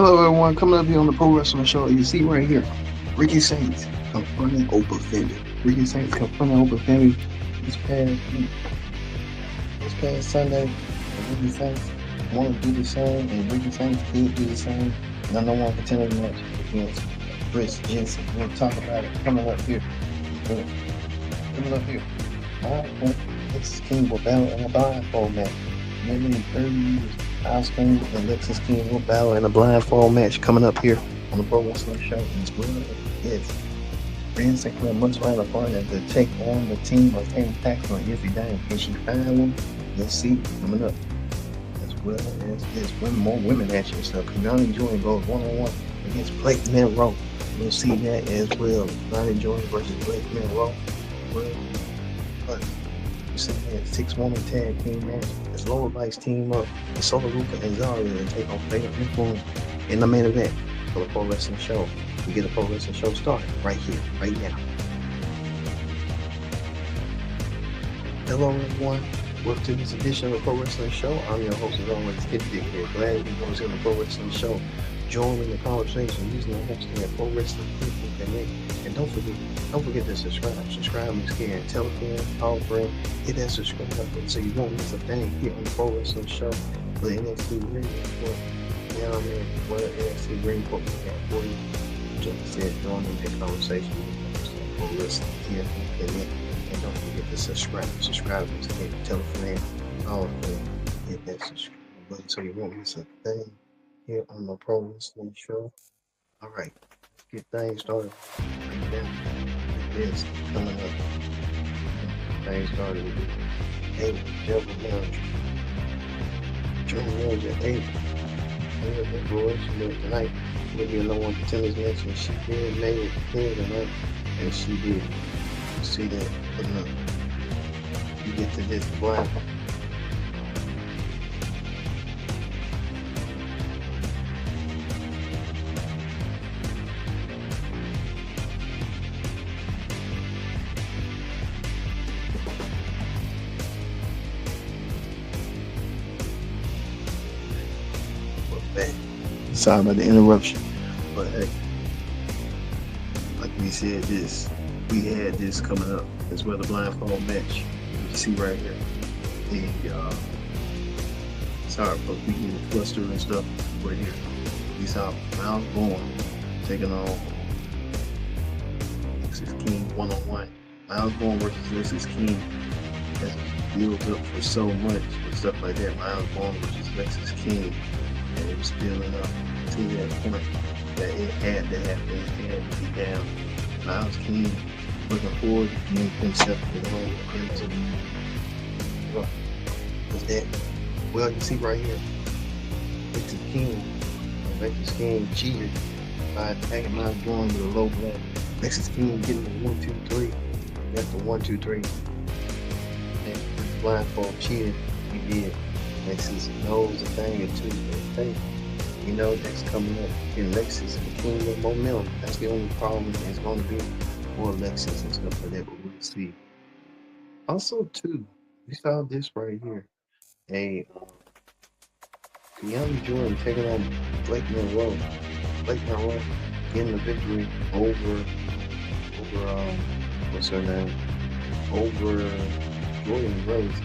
Hello, everyone. Coming up here on the Pro Wrestling Show, you see right here, Ricky Sainz confronting Oba Femi. Ricky Sainz confronting Oba Femi this past Sunday. And Ricky Sainz wanted to do the same, and Ricky Sainz could do the same. Number one contender match against Chris Jensen. We'll talk about it coming up here. Lexis King will battle in a blindfold match. Maybe 30 years. Oscar and Lexis King will battle in a blindfold match coming up here on the Pro Wrestling Show. As well as Rand Sinclair must find a partner to take on the team of Tammy Paxton and Izzy Dane. Can she find one? Let's see coming up. As well as there's one more women matches. So Kanani Jordan goes one-on-one against Blake Monroe. We'll see that as well. Kanani Jordan versus Blake Monroe. But you see that 6-woman tag team match. As Lola Vice team up with Ruka and Zaria and take on Fatal Influence in the main event for the Pro Wrestling Show. We get the Pro Wrestling Show started right here, right now. Hello everyone, welcome to this edition of the Pro Wrestling Show. I'm your host as always, Kid Dick here. Glad you guys in the Pro Wrestling Show. Join in the conversation using the hashtag Pro Wrestling Connect. And don't forget to subscribe. Subscribe and scan. Tell a friend, call a friend, hit that subscribe button so you won't miss a thing here on the Pro Wrestling Show for the NXT Ring Report. Now I'm in what NXT Ring Report we got for you. Just said, join in that conversation with Pro Wrestling here on Connect. And don't forget to subscribe. Subscribe and scan. Tell a friend, call a friend, hit that subscribe button so you won't miss a thing here on the Pro Wrestling Show. All right, let's get things started. Right now, this coming up. Things started with 8 Devil Lounge. Join Rose at 8. The boys, tonight will be a no one contenders match, and she did make it clear tonight, and she did. See that coming up. You get to this blind. Sorry about the interruption, but hey, like we said, we had this coming up as well, the blindfold match. You see right here, sorry for being the cluster and stuff right here. We saw Miles Bourne taking on Lexis King one-on-one. Miles Bourne versus Lexis King has built up for so much and stuff like that. Miles Bourne versus Lexis King. And it was building up to that point that it had to happen. It had to be down. Miles King looking forward to getting himself along into what was that? Well, you see right here, Lexis King cheated by attacking Miles Bourne with a low blow. Lexis King getting the 1-2-3. That's the 1-2-3. And with blindfold cheated, he did. Lexis knows a thing or two. Hey, you know that's coming up. And Lexis and the king of momentum. That's the only problem that's going to be for Lexis and stuff like that. But we'll see. Also, too, we saw this right here. Deanna Jordan taking on Blake Monroe. Blake Monroe getting the victory over what's her name? Over Jordan Rice.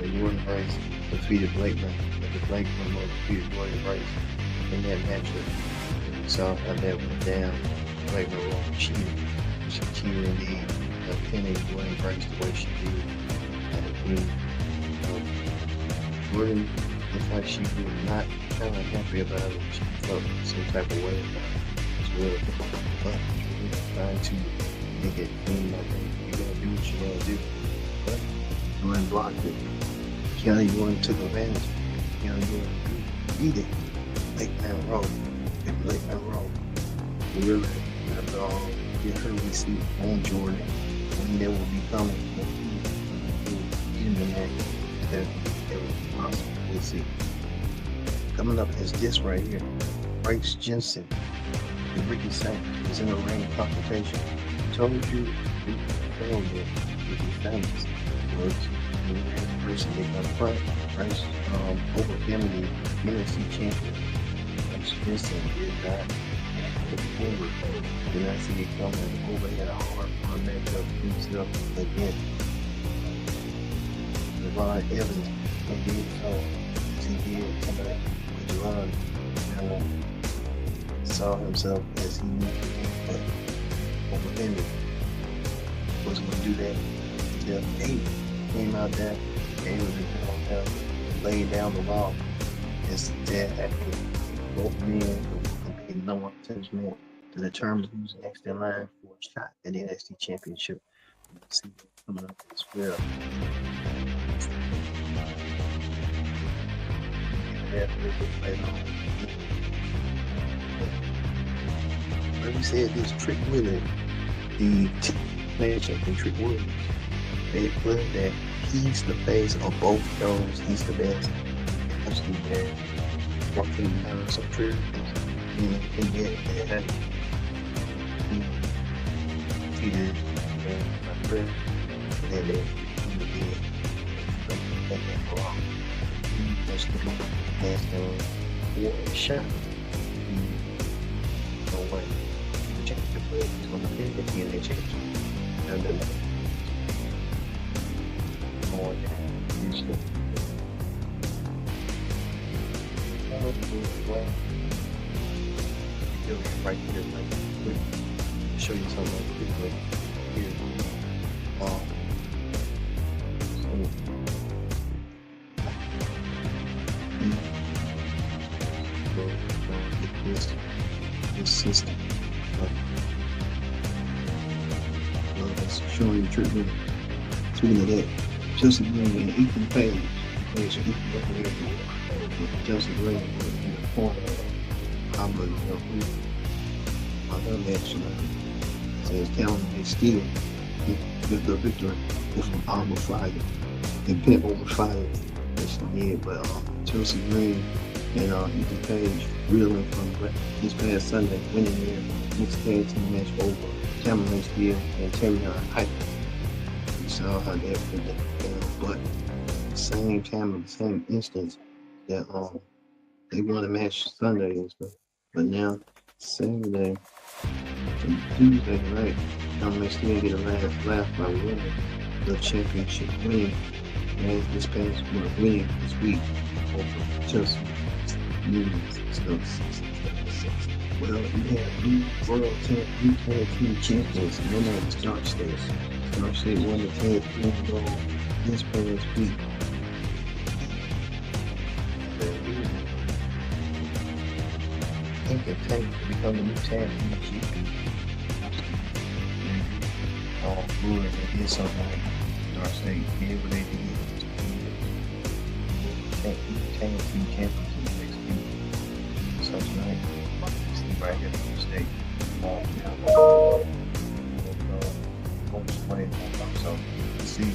And Jordan Rice defeated Blake Monroe defeated Jordan Rice in that matchup. And we saw how that went down. Blake Monroe cheated. She cheated indeed. Pinning Jordan Rice the way she did. Jordan looked like she was not kind of happy about it. She felt some type of way about it as well. But Jordan trying to make it clean. I think you gotta do what you gotta do. But Jordan blocked it. Kelly Jordan took advantage. Kelly Jordan beat it. Blake Monroe. Blake Monroe. Really have to get her receipt on Jordan. And there will be coming in the neck. That was possible. We'll see. Coming up is this right here. Bryce Jensen and Ricky Sainz is in a ring confrontation. Told you, Ricky Sainz was the person they got front. Bryce Oba Femi, NXT champion. Vincent did not look forward. Did not see it coming. Oba had a hard matchup himself again. Devon Evans did so as he did tonight. Devon saw himself as he needed to be, but Oba Femi wasn't going to do that until Abe came out there. Abe was laying down the law. Instead, after both men were competing number one contenders to determine who's next in line for a shot at the NXT Championship. We'll see what's coming up as well. Like we said, this Trick Williams, the man champion Trick Williams, they put that he's the face of both shows. He's the best. Absolutely bad. Walking down some truth and get that he did my friend and then he did that wrong. He was looking past him for a shot. No way. The championship is going to be the DNA championship. And then more than usually. Right here, like quick, show you something quickly here. This system. It's showing you treatment. Speaking of that, Chelsea Green and Ethan Page. Chelsea Green in the corner. My other match says Calvin and Steele with the victory with an arm of fire. And pin over fire. That's yeah, but Chelsea Green and Ethan Page reeling from this past Sunday, winning their next tag team match over Calvin and Steele and Terry Hype. You saw how that went down, but at the same time, in the same instance, that they won a match Sunday and stuff. But now, Saturday, Tuesday night, I'm still get a laugh by winning the championship, winning this past winning this week over Chelsea. Well, we have new World Tag Team Champions, and their name is Dark State. Dark State won the tag team gold this past week. Think it takes to become a new tag team champion. Good, they did something like Dark State did what they did. Tag team champions in the next week. So tonight, see right here in the state. So see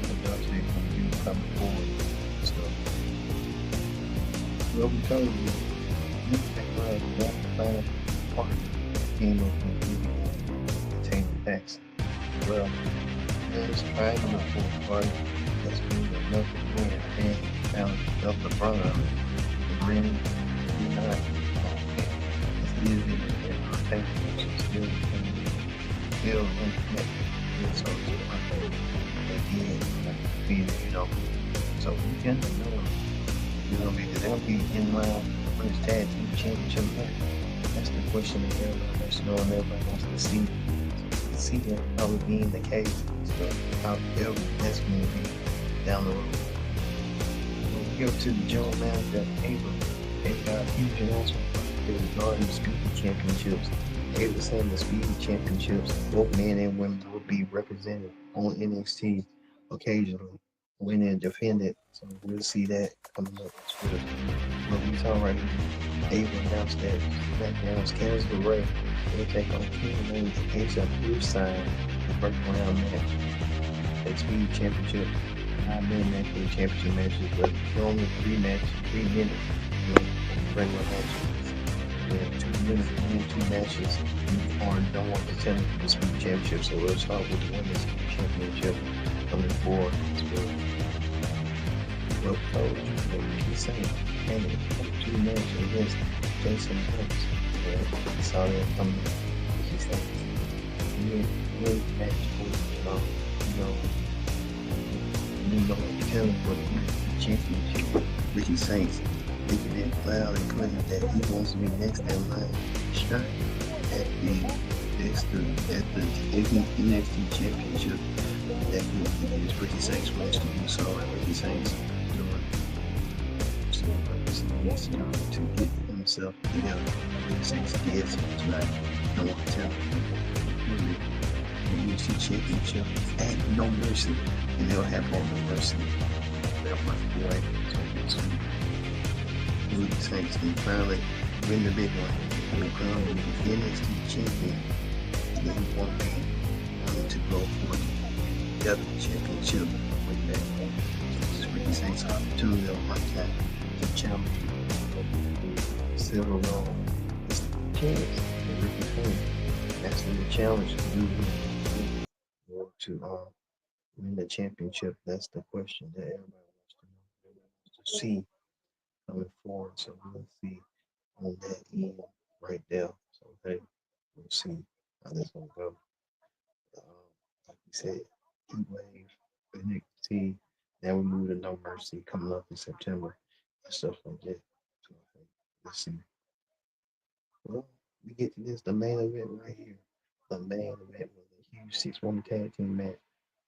what Dark State can do coming forward. So, well, we told you. That final part came up with entertainment packs. Well, there's trying to look for a party that's been enough to win and found up the front of it. The ring, you're not it's easy to entertain, still unconnected. So again, so we can know, because they'll be in line. When it's tag team championship match, that's the question that everybody wants to know and everybody wants to see. See that probably being the case. So however that's going to be down the road. We'll go to the general manager Ava. They got a huge announcement regarding the Speed Championships. Ava saying the Speed Championships, both men and women will be represented on NXT occasionally. Win and defend it, so we'll see that coming up as well. But we saw right here, Ava announced that SmackDown's Candice LeRae will take on King Reigns and AJ Styles the first round match. That Speed Championship, 9-minute match for the championship matches, but normally 3 minutes, regular matches. And 2 minutes and 2 matches. You don't want to tell me the Speed Championship, so we'll start with the Women's Championship coming forward as well. Well, he's saying, and 2 matches against some points. I saw them coming. She said, win match for, the talent for the championship. Ricky Sainz making it loud and clear that he wants to be next in line shot at the NXT Championship. That is Ricky Sainz wants to do so. Ricky Sainz to get himself together. Ricky Sainz did so tonight. I want to tell you. The UFC Championship at No Mercy, and they'll have all No Mercy. They'll fight away. So Ricky Sainz can finally win the big one and become the NXT champion. And he won't be wanting to go for the other championship with that. This is Ricky Sainz' opportunity on my time to challenge Silver Roll. It's the chance that Ricky Sainz has to challenge to do to win the championship. That's the question that everybody wants to know. Everybody wants to see coming forward. So we'll see on that end right there. So hey, we'll see how this gonna go. Like we said, Heat Wave, NXT, then we move to No Mercy coming up in September and stuff like that. So hey, let's see. Well, we get to this, the main event right here. The main event was a huge 6-woman tag team match.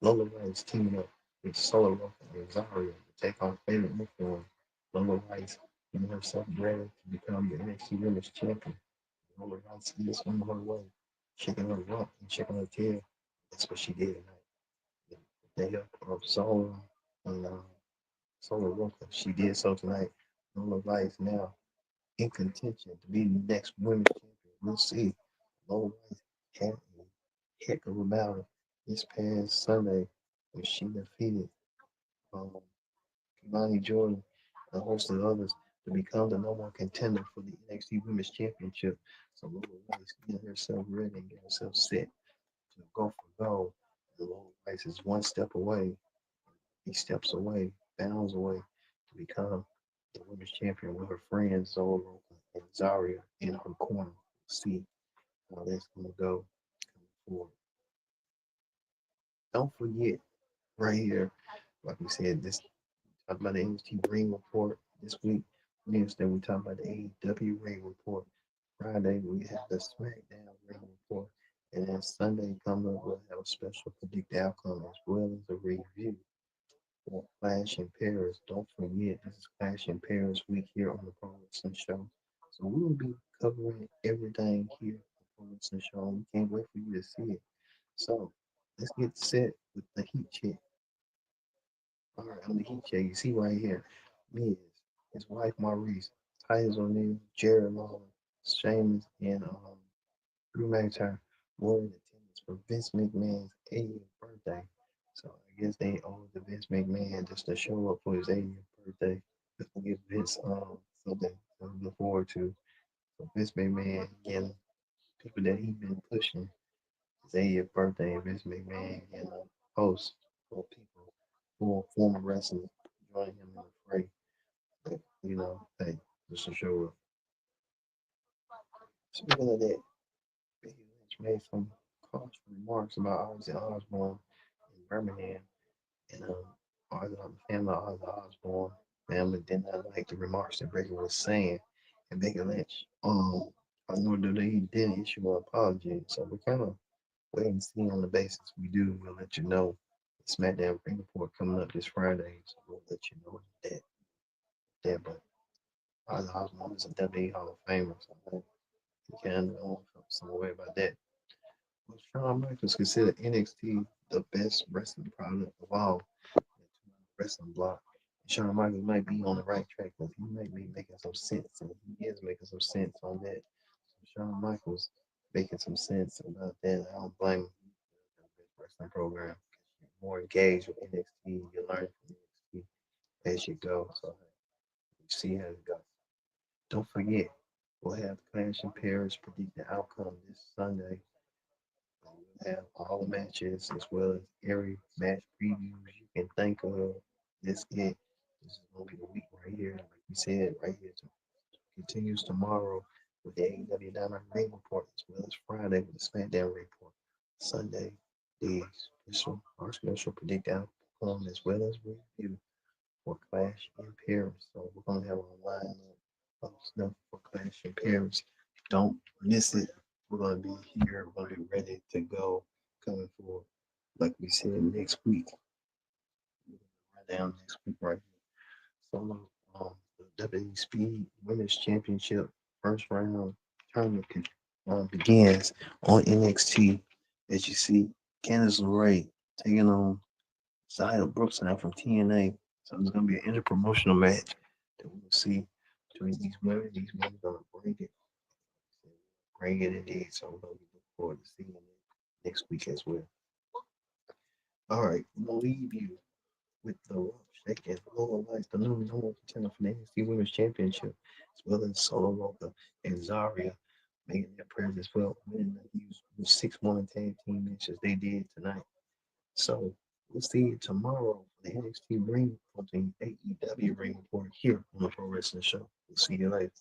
Lola Vice teaming up with Ruka and Zaria to take on favorite Muslim. Lola Vice getting herself ready to become the NXT Women's Champion. Lola Vice is on her way, shaking her rump and shaking her tail. That's what she did tonight. The help of Solar and Solar Ruka. She did so tonight. Lola Vice now in contention to be the next women's champion. We'll see. Lola Vice had a heck of a battle this past Sunday when she defeated um, Kimani Jordan and a host of others to become the number one contender for the NXT Women's Championship. So Lola Vice getting herself ready and getting herself set to go for gold. And Lola Vice is one step away, he steps away, bounds away to become the women's champion with her friends Zola and Zaria in her corner. See how that's gonna go coming forward. Don't forget right here, like we said, this talk about the NXT Ring Report this week. Wednesday we talk about the AEW Ring Report. Friday we have the SmackDown Ring Report. And then Sunday coming up we'll have a special predict outcome as well as a review for Clash in Paris. Don't forget this is Clash in Paris week here on the Pro Wrestling Show. So we will be covering everything here on the Pro Wrestling Show. We can't wait for you to see it. So let's get set with the heat check. All right, on the heat check, you see right here, Miz, his wife Maurice, Titus O'Neil, Jared Lawler, Sheamus, and Drew McIntyre were in attendance for Vince McMahon's 80th birthday. So I guess they owe the Vince McMahon just to show up for his 80th birthday. Just to give Vince something to look forward to. So Vince McMahon getting people that he's been pushing his 80th birthday, and Vince McMahon getting a host for people who are former wrestlers joining him in the fray. But, hey, just to show up. Speaking of that, Becky Lynch made some harsh remarks about Ozzy Osbourne in Birmingham, and the family of Ozzy Osbourne family did not like the remarks that Becky was saying, and Becky Lynch, I know that they didn't issue an apology, so we're kind of waiting to see on the basis we do. We'll let you know. The SmackDown Ring Report coming up this Friday, so we'll let you know but Ozzy Osbourne is a WWE Hall of Famer, so you can't feel some way about that. Well, Shawn Michaels considered NXT the best wrestling product of all wrestling block. Shawn Michaels might be on the right track because he might be making some sense, and he is making some sense on that. So Shawn Michaels making some sense about that. I don't blame him. The best wrestling program. You're more engaged with NXT, you learn from NXT as you go. So you see how it goes. Don't forget, we'll have Clash in Paris predict the outcome this Sunday. We'll have all the matches as well as every match previews you can think of. This is it. This is gonna be the week right here, like we said, right here. continues tomorrow with the AEW Dynamite Ring Report, as well as Friday with the SmackDown Report. Sunday, the our special predict outcome as well as review for Clash in Paris. So we're gonna have a lineup of stuff for Clash in Paris. Don't miss it. We're gonna be here. We're gonna be ready to go. Coming for, like we said, next week. Right down next week, right here. So the WWE Speed Women's Championship first round tournament begins on NXT. As you see, Candice LeRae taking on Zaria Brooks now from TNA. So it's going to be an interpromotional match that we'll see between these women. These women are going to bring it. Bring it indeed. So we're going to be looking forward to seeing it next week as well. All right, we'll leave you with the rough shaking Lola Vice, the new number one contender for the NXT Women's Championship, as well as Solo Roca and Zaria making their presence as well, winning the huge 6-1 tag team matches they did tonight. So we'll see you tomorrow for the NXT Ring Report, the AEW Ring Report here on the Pro Wrestling Show. We'll see you later.